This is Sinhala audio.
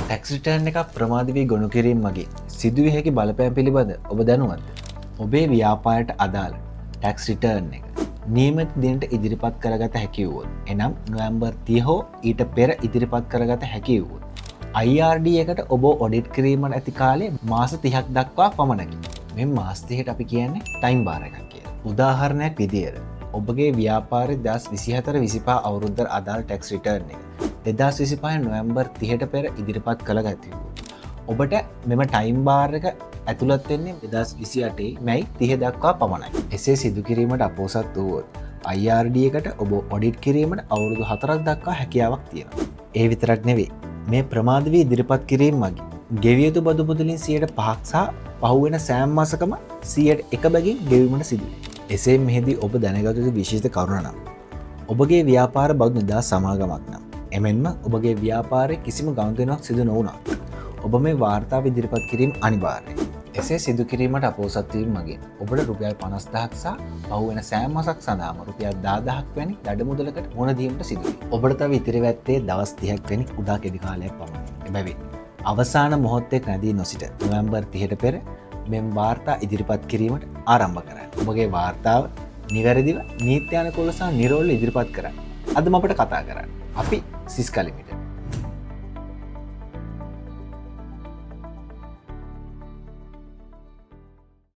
ටැක්ස් රිටර්න් එක ප්‍රමාද වී ගොනු කිරීම මගින් සිදුවිය හැකි බලපෑම් පිළිබඳ ඔබ දැනුවත්ද? ඔබේ ව්‍යාපාරයට අදාළ ටැක්ස් රිටර්න් එක නියමිත දිනට ඉදිරිපත් කරගත හැකි වුවොත්, එනම් නොවැම්බර් 30 හෝ ඊට පෙර ඉදිරිපත් කරගත හැකි වුවොත්, IRD එකට ඔබ ඔඩිට් කිරීමට ඇති කාලය මාස 30ක් දක්වා පමණකි. මේ මාස 30ට අපි කියන්නේ ටයිම් බාර් එකක් කියලා. උදාහරණයක් විදියට ඔබගේ ව්‍යාපාරයේ 2024-25 අවුරුද්දට අදාළ ටැක්ස් රිටර්න් එක 2025 නොවැම්බර් 30ට පෙර ඉදිරිපත් කළ ගතියි. ඔබට මෙම ටයිම් බාර් එක ඇතුළත් වෙන්නේ 2028 මැයි 30 දක්වා පමණයි. එසේ සිදු කිරීමට අපොහොසත් වුවොත් IRD එකට ඔබ ඔඩිට් කිරීමට අවුරුදු 4ක් දක්වා හැකියාවක් තියෙනවා. ඒ විතරක් නෙවෙයි, මේ ප්‍රමාද වී ඉදිරිපත් කිරීම මගින් ගෙවිය යුතු බදු මුදලින් 5% සහ පහුවෙන සෑම මාසකම 1% බැගින් ගෙවීමට සිදුවේ. එසේ මෙහිදී ඔබ දැනගත යුතු විශේෂිත කරුණ නම් ඔබගේ ව්‍යාපාර බදු නිදහස් සමාගමක් නම්, එමෙන්ම ඔබගේ ව්‍යාපාරයේ කිසිම ගනුදෙනුවක් සිදු නොවුණත් ඔබ මේ වාර්තාව ඉදිරිපත් කිරීම අනිවාර්යයි. එසේ සිදු කිරීමට අපොහොසත් වීම මගින් ඔබට රුපියල් 50000ක් සහ පහුවෙන සෑම මාසක් සඳහාම රුපියල් 10000ක් වැනි දඩ මුදලකට මුහුණ දීමට සිදුවේ. ඔබට තව ඉතිරි වැත්තේ දවස් 30ක් වැනි කුඩා කෙටි කාලයක් පමණයි. එබැවින් අවසාන මොහොතේ නැදී නොසිට නොවැම්බර් 30ට පෙර මෙම වාර්තා ඉදිරිපත් කිරීමට ආරම්භ කරන්න. ඔබගේ වාර්තාව නිවැරදිව නීත්‍යානුකූලව සහ නිරෝල්ව ඉදිරිපත් කරන්න. අද අපට කතා කරන්න. අපි සිස්කලිමිට